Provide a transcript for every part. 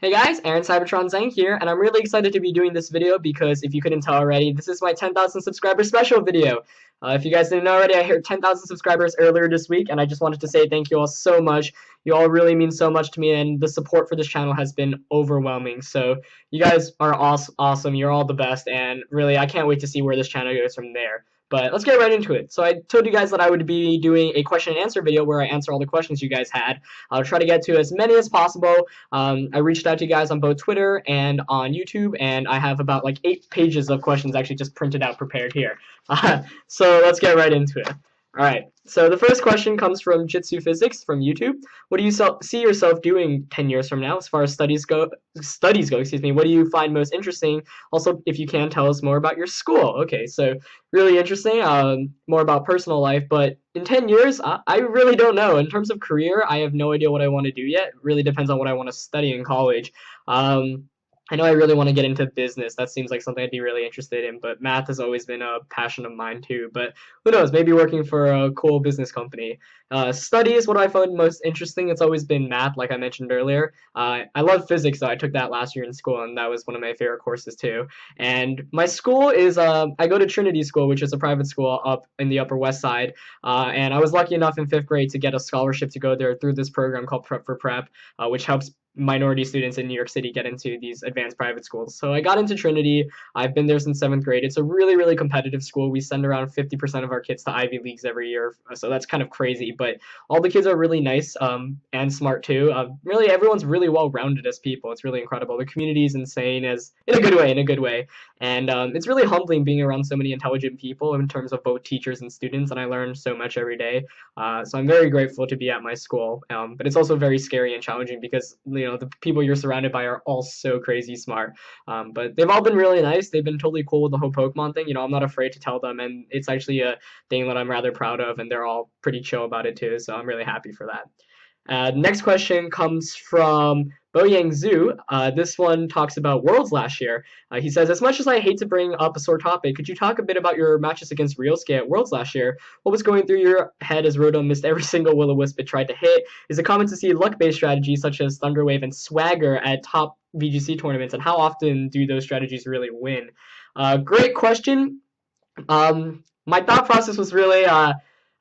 Hey guys, Cybertron Zheng here, and I'm really excited to be doing this video because if you couldn't tell already, this is my 10,000 subscriber special video. If you guys didn't know already, I hit 10,000 subscribers earlier this week, and I just wanted to say thank you all so much. You all really mean so much to me, and the support for this channel has been overwhelming. So you guys are awesome. You're all the best, and really, I can't wait to see where this channel goes from there. But let's get right into it. So I told you guys that I would be doing a question and answer video where I answer all the questions you guys had. I'll try to get to as many as possible. I reached out to you guys on both Twitter and on YouTube, and I have about like 8 pages of questions actually just printed out prepared here. So let's get right into it. All right. So the first question comes from Jitsu Physics from YouTube. What do you see yourself doing 10 years from now as far as studies go? Excuse me. What do you find most interesting? Also, if you can, tell us more about your school. Okay, so really interesting. More about personal life, but in 10 years, I really don't know. In terms of career, I have no idea what I want to do yet. It really depends on what I want to study in college. I know I really want to get into business. That seems like something I'd be really interested in, but math has always been a passion of mine too. But who knows, maybe working for a cool business company. Studies, what I find most interesting, it's always been math, like I mentioned earlier. I love physics, though. I took that last year in school, and that was one of my favorite courses too. And my school is, I go to Trinity School, which is a private school up in the Upper West Side. And I was lucky enough in 5th grade to get a scholarship to go there through this program called Prep for Prep, which helps minority students in New York City get into these advanced private schools. So I got into Trinity. I've been there since 7th grade. It's a really, really competitive school. We send around 50% of our kids to Ivy Leagues every year. So that's kind of crazy. But all the kids are really nice and smart too. Really, everyone's really well-rounded as people. It's really incredible. The community is insane in a good way. And it's really humbling being around so many intelligent people in terms of both teachers and students. And I learn so much every day. So I'm very grateful to be at my school. But it's also very scary and challenging because the people you're surrounded by are all so crazy smart. But they've all been really nice. They've been totally cool with the whole Pokemon thing. I'm not afraid to tell them, and it's actually a thing that I'm rather proud of, and they're all pretty chill about it too. So I'm really happy for that. Next question comes from Boyang Zhu. This one talks about Worlds last year. He says, as much as I hate to bring up a sore topic, could you talk a bit about your matches against Ryosuke at Worlds last year? What was going through your head as Rotom missed every single Will-O-Wisp it tried to hit? Is it common to see luck-based strategies such as Thunder Wave and Swagger at top VGC tournaments, and how often do those strategies really win? Great question. My thought process was really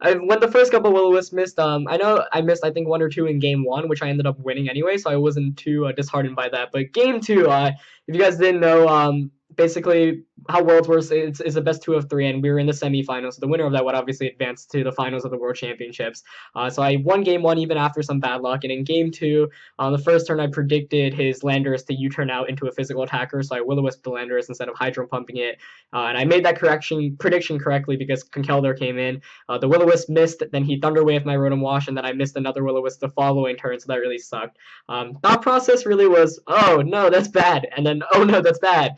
when the first couple Will-O-Wisps missed, I know I missed I think 1 or 2 in game 1, which I ended up winning anyway, so I wasn't too disheartened by that. But game 2, if you guys didn't know, basically how Worlds works, it's a best 2 of 3, and we were in the semifinals. So the winner of that would obviously advance to the finals of the World Championships. So I won game 1 even after some bad luck, and in game 2, on the first turn I predicted his Landorus to U-turn out into a physical attacker, so I Will-O-Wisp the Landorus instead of Hydro pumping it, and I made that prediction correctly because Conkeldurr came in. The Will-O-Wisp missed, then he Thunder Waved my Rotom Wash, and then I missed another Will-O-Wisp the following turn, so that really sucked. Thought process really was, oh no, that's bad, and then oh no, that's bad.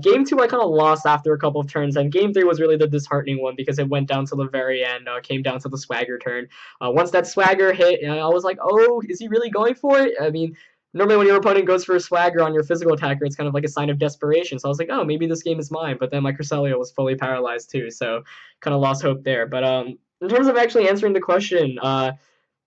Game 2 I kind of lost after a couple of turns, and game 3 was really the disheartening one because it went down to the very end, came down to the Swagger turn. Once that Swagger hit, I was like, oh, is he really going for it? I mean, normally when your opponent goes for a Swagger on your physical attacker, it's kind of like a sign of desperation. So I was like, oh, maybe this game is mine. But then my Cresselia was fully paralyzed too, so kind of lost hope there. But in terms of actually answering the question,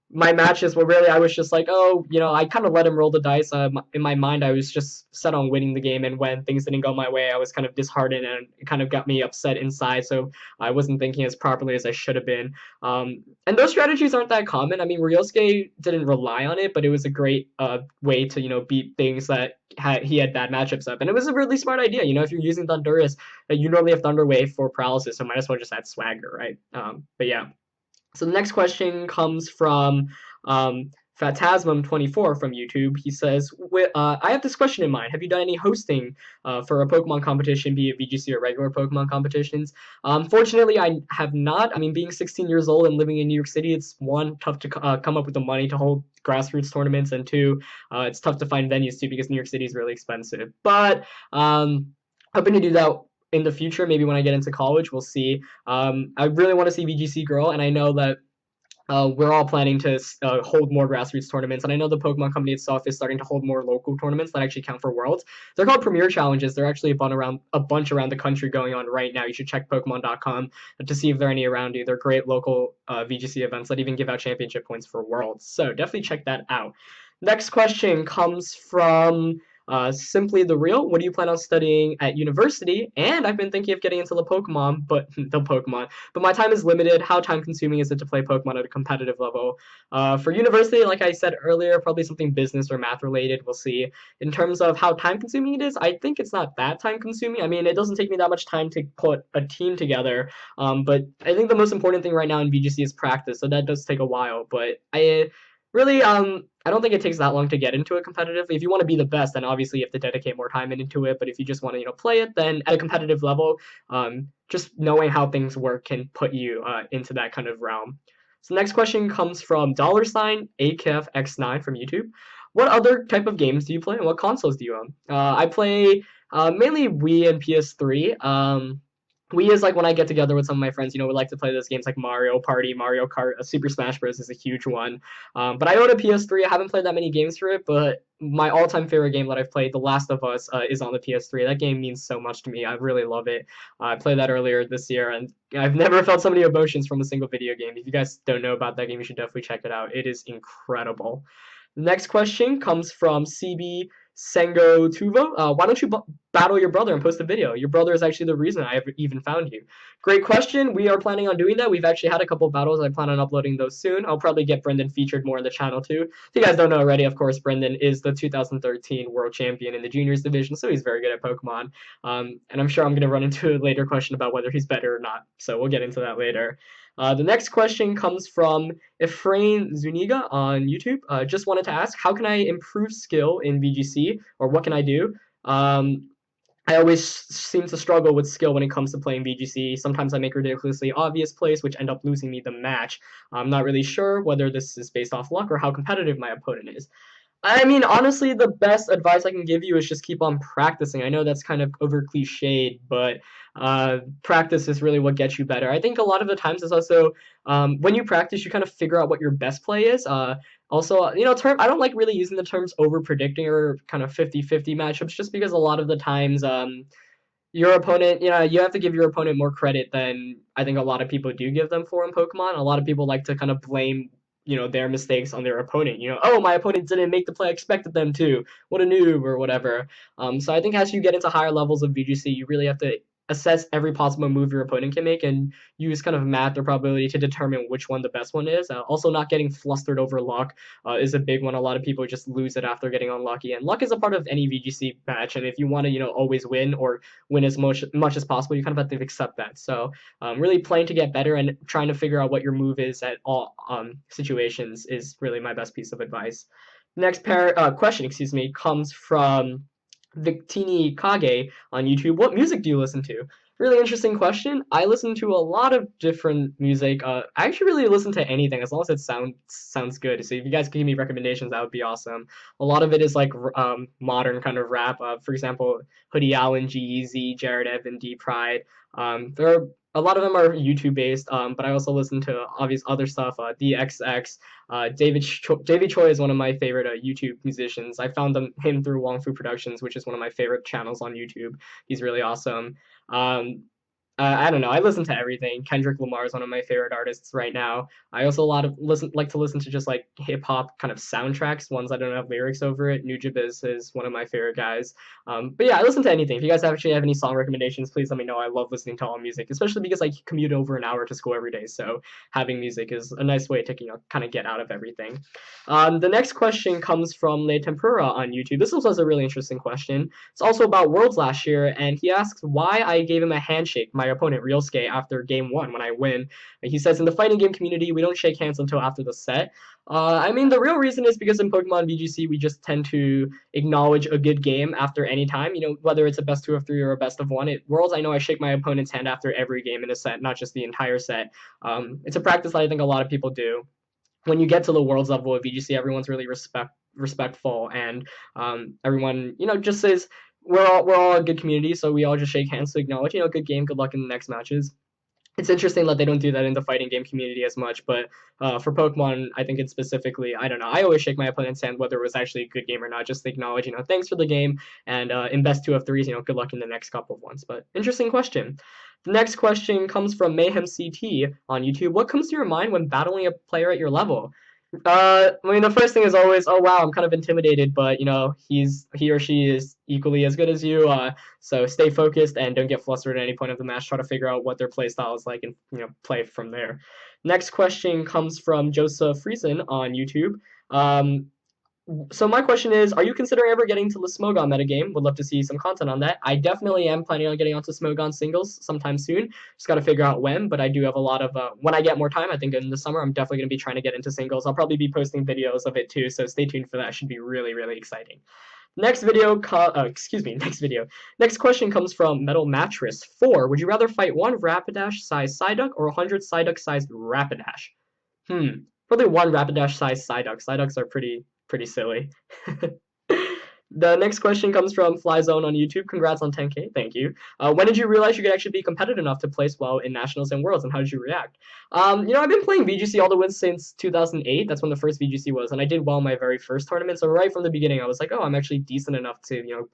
my matches were really, I was just like, oh, I kind of let him roll the dice. In my mind, I was just set on winning the game, and when things didn't go my way, I was kind of disheartened, and it kind of got me upset inside, so I wasn't thinking as properly as I should have been. And those strategies aren't that common. I mean, Ryosuke didn't rely on it, but it was a great way to, beat things that he had bad matchups up, and it was a really smart idea. If you're using Thundurus, you normally have Thunder Wave for paralysis, so might as well just add Swagger, right? But yeah. So the next question comes from Phantasmum24 from YouTube. He says, I have this question in mind. Have you done any hosting for a Pokemon competition, be it VGC or regular Pokemon competitions? Fortunately, I have not. I mean, being 16 years old and living in New York City, it's one, tough to come up with the money to hold grassroots tournaments, and 2, it's tough to find venues too because New York City is really expensive. But hoping to do that in the future, maybe when I get into college, we'll see. I really want to see VGC grow, and I know that we're all planning to hold more grassroots tournaments, and I know the Pokemon Company itself is starting to hold more local tournaments that actually count for Worlds. They're called Premier Challenges. They're actually a bunch around the country going on right now. You should check Pokemon.com to see if there are any around you. They're great local VGC events that even give out championship points for Worlds, so definitely check that out. Next question comes from Simply the Real. What do you plan on studying at university? And I've been thinking of getting into the Pokemon, but the Pokemon. But my time is limited. How time consuming is it to play Pokemon at a competitive level? For university, like I said earlier, probably something business or math related. We'll see. In terms of how time consuming it is, I think it's not that time consuming. I mean, it doesn't take me that much time to put a team together. But I think the most important thing right now in VGC is practice. So that does take a while. But I don't think it takes that long to get into it competitively. If you want to be the best, then obviously you have to dedicate more time into it. But if you just want to, play it, then at a competitive level, just knowing how things work can put you into that kind of realm. So the next question comes from $AKFX9 from YouTube. What other type of games do you play, and what consoles do you own? I play mainly Wii and PS3. Wii is like when I get together with some of my friends, we like to play those games like Mario Party, Mario Kart, Super Smash Bros. Is a huge one. But I own a PS3. I haven't played that many games for it, but my all-time favorite game that I've played, The Last of Us, is on the PS3. That game means so much to me. I really love it. I played that earlier this year, and I've never felt so many emotions from a single video game. If you guys don't know about that game, you should definitely check it out. It is incredible. The next question comes from CB Sengo Tuvo. Why don't you battle your brother and post a video? Your brother is actually the reason I even found you. Great question. We are planning on doing that. We've actually had a couple battles. I plan on uploading those soon. I'll probably get Brendan featured more in the channel too. If you guys don't know already, of course, Brendan is the 2013 world champion in the juniors division, so he's very good at Pokemon. And I'm sure I'm going to run into a later question about whether he's better or not, so we'll get into that later. The next question comes from Efrain Zuniga on YouTube. Just wanted to ask, how can I improve skill in VGC, or what can I do? I always seem to struggle with skill when it comes to playing VGC. Sometimes I make ridiculously obvious plays, which end up losing me the match. I'm not really sure whether this is based off luck or how competitive my opponent is. I mean, honestly, the best advice I can give you is just keep on practicing. I know that's kind of over cliched, but practice is really what gets you better. I think a lot of the times it's also when you practice, you kind of figure out what your best play is. Also, I don't like really using the terms over predicting or kind of 50-50 matchups just because a lot of the times your opponent, you have to give your opponent more credit than I think a lot of people do give them for in Pokemon. A lot of people like to kind of blame their mistakes on their opponent. Oh, my opponent didn't make the play I expected them to. What a noob or whatever. So I think as you get into higher levels of VGC, you really have to assess every possible move your opponent can make and use kind of math or probability to determine which one the best one is. Also, not getting flustered over luck is a big one. A lot of people just lose it after getting unlucky, and luck is a part of any VGC match. And if you want to, always win or win as much as possible, you kind of have to accept that. So, really playing to get better and trying to figure out what your move is at all situations is really my best piece of advice. Next question, comes from Victini Kage on YouTube. What music do you listen to? Really interesting question. I listen to a lot of different music. I actually really listen to anything as long as it sounds good. So if you guys could give me recommendations, that would be awesome. A lot of it is like modern kind of rap. For example, Hoodie Allen, G-Eazy, Jared Evan, D Pride. There are a lot of them are YouTube based, but I also listen to obvious other stuff. DXX, David Choi is one of my favorite YouTube musicians. I found him through Wong Fu Productions, which is one of my favorite channels on YouTube. He's really awesome. I don't know. I listen to everything. Kendrick Lamar is one of my favorite artists right now. I also like to listen to just like hip hop kind of soundtracks, ones that don't have lyrics over it. Nujib is one of my favorite guys. But yeah, I listen to anything. If you guys actually have any song recommendations, please let me know. I love listening to all music, especially because I commute over an hour to school every day. So having music is a nice way to kind of get out of everything. The next question comes from Le Tempura on YouTube. This was also a really interesting question. It's also about Worlds last year, and he asks why I gave him a handshake, my opponent Ryosuke, after game 1 when I win. He says, in the fighting game community, we don't shake hands until after the set. I mean, the real reason is because in Pokemon VGC, we just tend to acknowledge a good game after any time, whether it's a best 2 of 3 or a best of 1. At Worlds, I know I shake my opponent's hand after every game in a set, not just the entire set. It's a practice that I think a lot of people do. When you get to the Worlds level of VGC, everyone's really respectful, and everyone, just says, we're all a good community, so we all just shake hands to acknowledge, good game, good luck in the next matches. It's interesting that they don't do that in the fighting game community as much, but for Pokemon, I think it's specifically, I don't know, I always shake my opponent's hand whether it was actually a good game or not, just to acknowledge, thanks for the game, and in best 2 of 3s, good luck in the next couple of ones. But interesting question. The next question comes from Mayhem CT on YouTube. What comes to your mind when battling a player at your level? I mean, the first thing is always, oh wow, I'm kind of intimidated, but you know, he or she is equally as good as you. So stay focused and don't get flustered at any point of the match. Try to figure out what their play style is like, and you know, play from there. Next question comes from Joseph Friesen on YouTube. Um, so my question is, are you considering ever getting to the Smogon metagame? Would love to see some content on that. I definitely am planning on getting onto Smogon singles sometime soon. Just got to figure out when, but I do have a lot of, when I get more time, I think in the summer, I'm definitely going to be trying to get into singles. I'll probably be posting videos of it too, so stay tuned for that. Should be really, really exciting. Next video, excuse me, next video. Next question comes from Metal Mattress 4. Would you rather fight one Rapidash sized Psyduck or 100 Psyduck sized Rapidash? Probably one Rapidash sized Psyduck. Psyducks are pretty silly. The next question comes from Flyzone on YouTube. Congrats on 10K. Thank you. When did you realize you could actually be competitive enough to place well in nationals and worlds, and how did you react? You know, I've been playing VGC all the way since 2008. That's when the first VGC was, and I did well in my very first tournament. So right from the beginning, I was like, oh, I'm actually decent enough to, you know,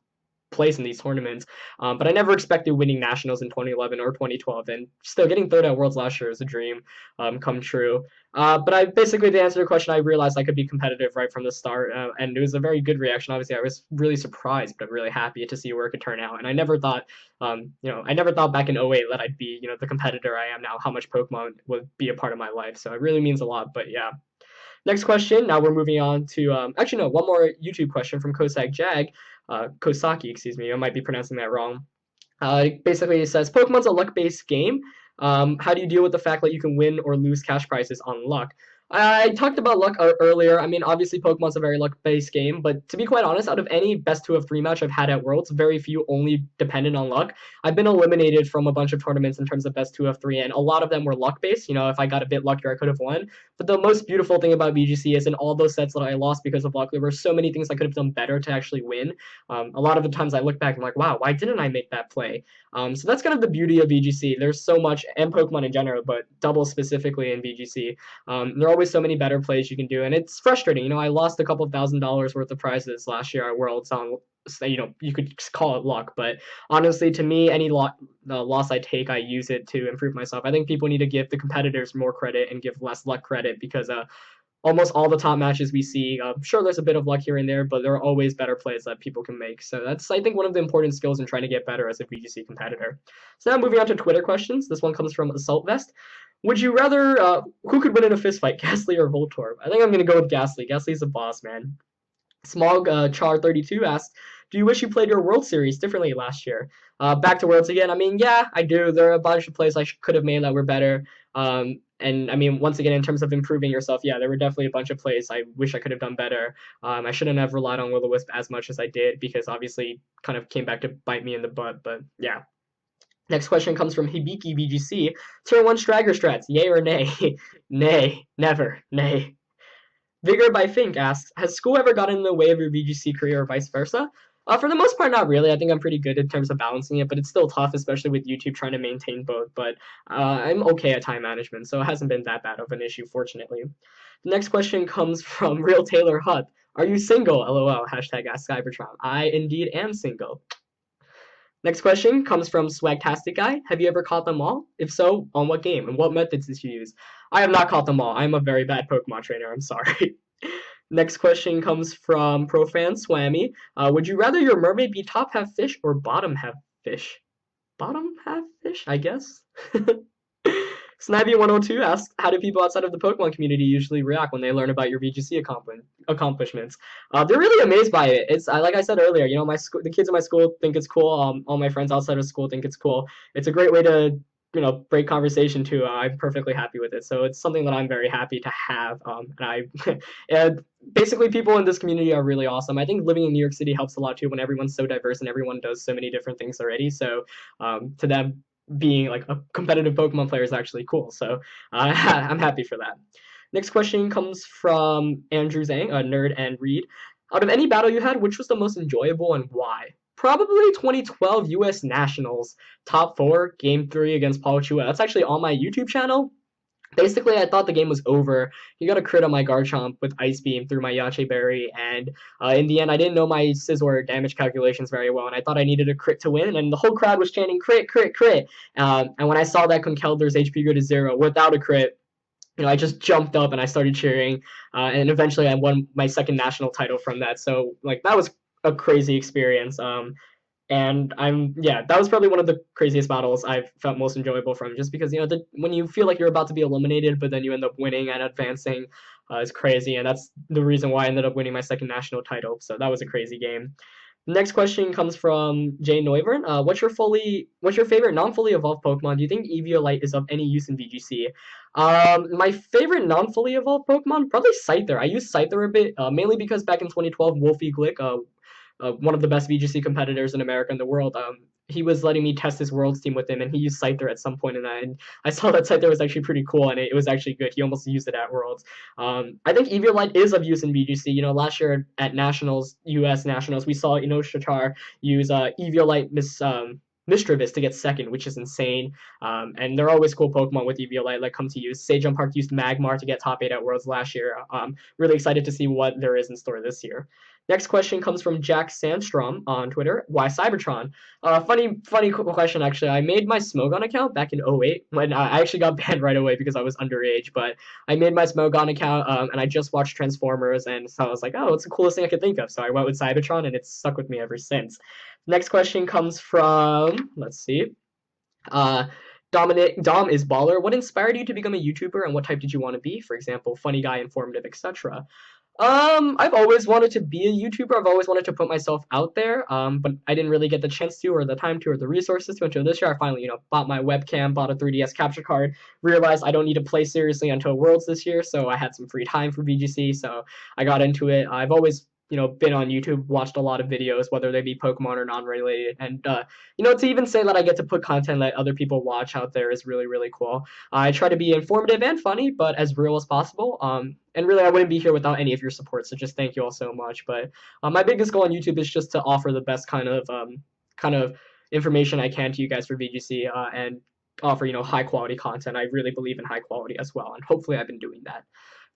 place in these tournaments. But I never expected winning nationals in 2011 or 2012, and still getting third at Worlds last year is a dream come true. But I basically, to answer the question, I realized I could be competitive right from the start, and it was a very good reaction. Obviously, I was really surprised, but really happy to see where it could turn out. And I never thought, you know, I never thought back in 08 that I'd be, you know, the competitor I am now, how much Pokemon would be a part of my life. So it really means a lot. But yeah. Next question. Now we're moving on to actually no, one more YouTube question from Kosaki, excuse me. I might be pronouncing that wrong. Basically, it says Pokemon's a luck-based game. How do you deal with the fact that you can win or lose cash prizes on luck? I talked about luck earlier. I mean, obviously, Pokemon's a very luck-based game, but to be quite honest, out of any best 2 of 3 match I've had at Worlds, very few only depended on luck. I've been eliminated from a bunch of tournaments in terms of best 2 of 3, and a lot of them were luck-based. You know, if I got a bit luckier, I could have won. But the most beautiful thing about VGC is in all those sets that I lost because of luck, there were so many things I could have done better to actually win. A lot of the times I look back, I'm like, wow, why didn't I make that play? So that's kind of the beauty of VGC. There's so much, and Pokemon in general, but double specifically in VGC. There are always so many better plays you can do, and it's frustrating. You know, I lost a couple of $1,000s worth of prizes last year at Worlds on, you know, you could call it luck, but honestly, to me, any loss I take, I use it to improve myself. I think people need to give the competitors more credit and give less luck credit because almost all the top matches we see, sure, there's a bit of luck here and there, but there are always better plays that people can make. So that's, I think, one of the important skills in trying to get better as a VGC competitor. So now moving on to Twitter questions. This one comes from Assault Vest. Would you rather, who could win in a fist fight, Ghastly or Voltorb? I think I'm going to go with Ghastly. Ghastly's a boss, man. Smog Char32 asked, do you wish you played your World Series differently last year? Back to Worlds again. I mean, yeah, I do. There are a bunch of plays I could have made that were better. And I mean, once again, in terms of improving yourself, yeah, there were definitely a bunch of plays I wish I could have done better. I shouldn't have relied on Will-O-Wisp as much as I did because obviously kind of came back to bite me in the butt. But yeah. Next question comes from Hibiki VGC. Turn 1 Stragger strats, yay or nay? Nay, never, nay. Vigor by Fink asks, has school ever gotten in the way of your VGC career or vice versa? For the most part, not really. I think I'm pretty good in terms of balancing it, but it's still tough, especially with YouTube trying to maintain both. But I'm okay at time management, so it hasn't been that bad of an issue, fortunately. The next question comes from Real Taylor Hut. Are you single? LOL. Hashtag ask Cybertron. I indeed am single. Next question comes from Swagtastic Guy. Have you ever caught them all? If so, on what game? And what methods did you use? I have not caught them all. I'm a very bad Pokemon trainer. I'm sorry. Next question comes from Profan Swammy. Would you rather your mermaid be top half fish or bottom half fish? Bottom half fish, I guess. Snivy102 asks, how do people outside of the Pokemon community usually react when they learn about your VGC accomplishments? They're really amazed by it. It's like I said earlier, you know, the kids in my school think it's cool. All my friends outside of school think it's cool. It's a great way to, you know, break conversation too. I'm perfectly happy with it. So it's something that I'm very happy to have. And basically people in this community are really awesome. I think living in New York City helps a lot too when everyone's so diverse and everyone does so many different things already. So to them, being like a competitive Pokemon player is actually cool. So I'm happy for that. Next question comes from Andrew Zheng, a nerd and read. Out of any battle you had, which was the most enjoyable and why? Probably 2012 US Nationals, top 4, game 3 against Paul Chua. That's actually on my YouTube channel. Basically, I thought the game was over. He got a crit on my Garchomp with Ice Beam through my Yache Berry, and in the end, I didn't know my Scizor damage calculations very well, and I thought I needed a crit to win, and the whole crowd was chanting crit, crit, crit. And when I saw that Conkeldur's HP go to 0 without a crit, I just jumped up and I started cheering, and eventually I won my second national title from that. So like that was a crazy experience. And that was probably one of the craziest battles I've felt most enjoyable from, just because when you feel like you're about to be eliminated, but then you end up winning and advancing, is crazy, and that's the reason why I ended up winning my second national title. So that was a crazy game. Next question comes from Jay Noivern. What's your favorite non-fully evolved Pokemon? Do you think Eviolite is of any use in VGC? My favorite non-fully evolved Pokemon, probably Scyther. I use Scyther a bit, mainly because back in 2012, Wolfie Glick, one of the best VGC competitors in America and the world, he was letting me test his Worlds team with him, and he used Scyther at some point in that, and I saw that Scyther was actually pretty cool, and it was actually good. He almost used it at Worlds. I think Eviolite is of use in VGC. Last year at Nationals, US Nationals, we saw Shatar use Eviolite Mischievous to get second, which is insane. And there are always cool Pokemon with Eviolite like come to use. Sejun Park used Magmar to get top 8 at Worlds last year. Really excited to see what there is in store this year. Next question comes from Jack Sandstrom on Twitter. Why Cybertron? Funny question, actually. I made my Smogon account back in 08 when I actually got banned right away because I was underage, but I made my Smogon account and I just watched Transformers, and so I was like, oh, it's the coolest thing I could think of. So I went with Cybertron, and it's stuck with me ever since. Next question comes from, let's see, Dom is baller. What inspired you to become a YouTuber, and what type did you want to be? For example, funny guy, informative, etc. I've always wanted to be a YouTuber. I've always wanted to put myself out there, but I didn't really get the chance to, or the time to, or the resources to until this year. I finally, bought my webcam, bought a 3DS capture card, realized I don't need to play seriously until Worlds this year, so I had some free time for VGC, so I got into it. I've always been on YouTube, watched a lot of videos, whether they be Pokemon or non-related, and to even say that I get to put content that other people watch out there is really, really cool. I try to be informative and funny, but as real as possible. And really, I wouldn't be here without any of your support, so just thank you all so much. But my biggest goal on YouTube is just to offer the best kind of information I can to you guys for VGC, and offer high quality content. I really believe in high quality as well, and hopefully I've been doing that.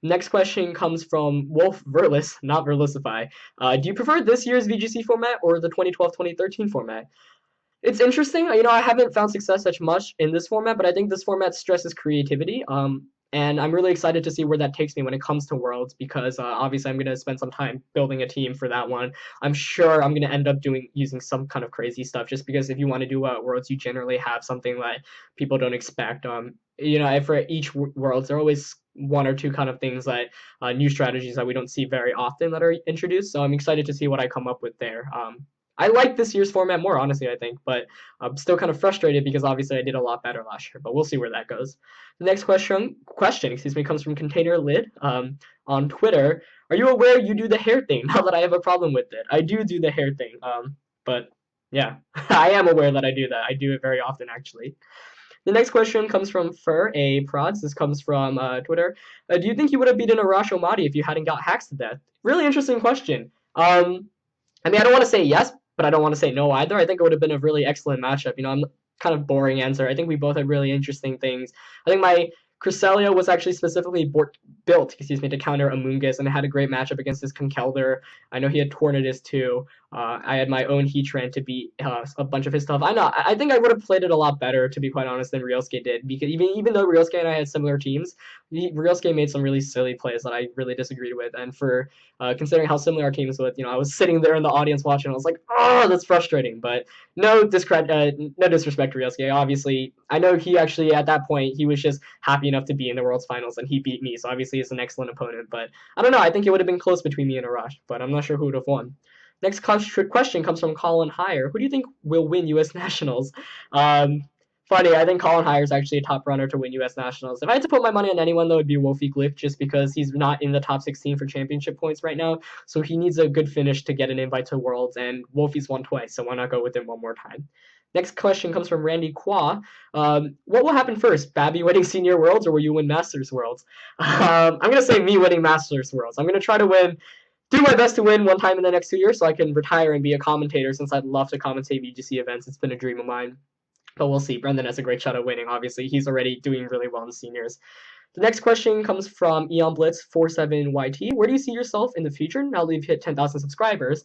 Next question comes from Wolf Verlis, not Verlisify. Do you prefer this year's VGC format or the 2012-2013 format? It's interesting. I haven't found success such much in this format, but I think this format stresses creativity. And I'm really excited to see where that takes me when it comes to Worlds, because obviously I'm going to spend some time building a team for that one. I'm sure I'm going to end up using some kind of crazy stuff, just because if you want to do Worlds, you generally have something that people don't expect. For each Worlds, there are always one or two kind of things that new strategies that we don't see very often that are introduced. So I'm excited to see what I come up with there. I like this year's format more, honestly, I think, but I'm still kind of frustrated because obviously I did a lot better last year, but we'll see where that goes. The next question, comes from Container Lid on Twitter. Are you aware you do the hair thing now that I have a problem with it? I do the hair thing, but yeah, I am aware that I do that. I do it very often, actually. The next question comes from Fur A Prods. This comes from Twitter. Do you think you would have beaten Arash Omadi if you hadn't got hacks to death? Really interesting question. I don't want to say yes, but I don't want to say no either. I think it would have been a really excellent matchup. I'm kind of boring answer. I think we both had really interesting things. I think my Cresselia was actually specifically built, to counter Amoonguss, and it had a great matchup against his Conkeldurr. I know he had Tornadus too. I had my own Heatran to beat a bunch of his stuff. I think I would have played it a lot better, to be quite honest, than Ryosuke did, because even though Ryosuke and I had similar teams, Ryosuke made some really silly plays that I really disagreed with, and for considering how similar our teams were, I was sitting there in the audience watching, and I was like, oh, that's frustrating. But no disrespect to Ryosuke. Obviously, I know he actually, at that point, he was just happy enough to be in the World's Finals, and he beat me, so obviously he's an excellent opponent. But I don't know, I think it would have been close between me and Arash, but I'm not sure who would have won. Next question comes from Colin Heyer. Who do you think will win U.S. Nationals? Funny, I think Colin Heyer is actually a top runner to win U.S. Nationals. If I had to put my money on anyone, though, it would be Wolfie Glick, just because he's not in the top 16 for championship points right now, so he needs a good finish to get an invite to Worlds, and Wolfie's won twice, so why not go with him one more time? Next question comes from Randy Qua. What will happen first, Babby winning Senior Worlds, or will you win Masters Worlds? I'm going to say me winning Masters Worlds. I'm going to try to do my best to win one time in the next 2 years so I can retire and be a commentator, since I'd love to commentate VGC events. It's been a dream of mine. But we'll see. Brendan has a great shot at winning, obviously. He's already doing really well in seniors. The next question comes from EonBlitz47YT. Where do you see yourself in the future now that you've hit 10,000 subscribers?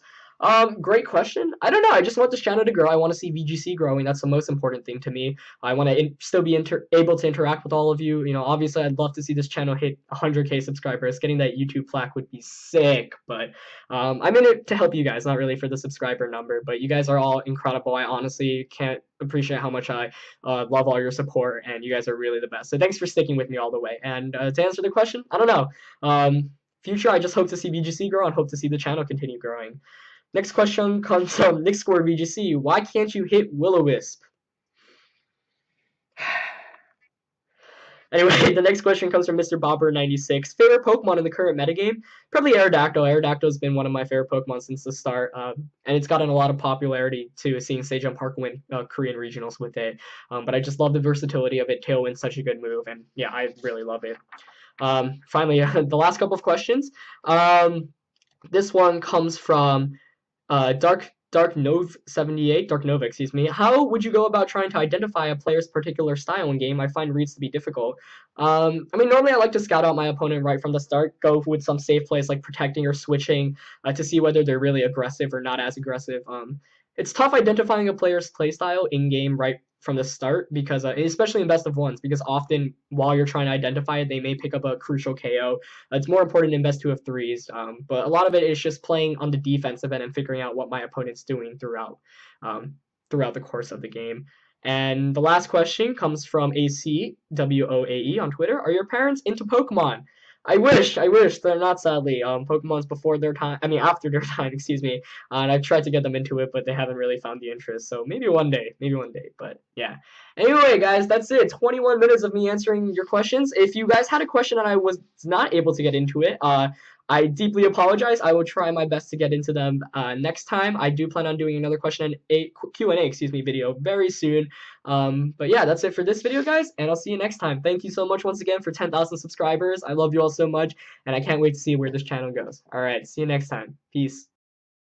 Great question. I don't know. I just want this channel to grow. I want to see VGC growing. That's the most important thing to me. I want to still be able to interact with all of you. You know, obviously, I'd love to see this channel hit 100K subscribers. Getting that YouTube plaque would be sick. But I'm in it to help you guys, not really for the subscriber number. But you guys are all incredible. I honestly can't appreciate how much I love all your support, and you guys are really the best. So thanks for sticking with me all the way. And to answer the question, I don't know. Future, I just hope to see VGC grow and hope to see the channel continue growing. Next question comes from Nick Score VGC. Why can't you hit Will-O-Wisp? Anyway, the next question comes from Mr. Bobber96. Favorite Pokemon in the current metagame? Probably Aerodactyl. Aerodactyl has been one of my favorite Pokemon since the start, and it's gotten a lot of popularity too, seeing Sejong Park win Korean regionals with it. But I just love the versatility of it. Tailwind's such a good move, and yeah, I really love it. Finally, the last couple of questions. This one comes from Dark Nova, excuse me. How would you go about trying to identify a player's particular style in game? I find reads to be difficult. I mean, normally I like to scout out my opponent right from the start, go with some safe plays like protecting or switching to see whether they're really aggressive or not as aggressive. It's tough identifying a player's playstyle in game right from the start because, especially in best of ones, because often while you're trying to identify it, they may pick up a crucial KO. It's more important in best 2 of 3s, but a lot of it is just playing on the defensive end and figuring out what my opponent's doing throughout the course of the game. And the last question comes from ACWOAE on Twitter. Are your parents into Pokemon? I wish they're not, sadly. Pokemon's before their time. I mean, after their time, excuse me. And I've tried to get them into it, but they haven't really found the interest. So maybe one day. But yeah. Anyway, guys, that's it. 21 minutes of me answering your questions. If you guys had a question and I was not able to get into it, I deeply apologize. I will try my best to get into them next time. I do plan on doing another question and Q&A, video very soon. But yeah, that's it for this video, guys, and I'll see you next time. Thank you so much once again for 10,000 subscribers. I love you all so much, and I can't wait to see where this channel goes. All right, see you next time. Peace.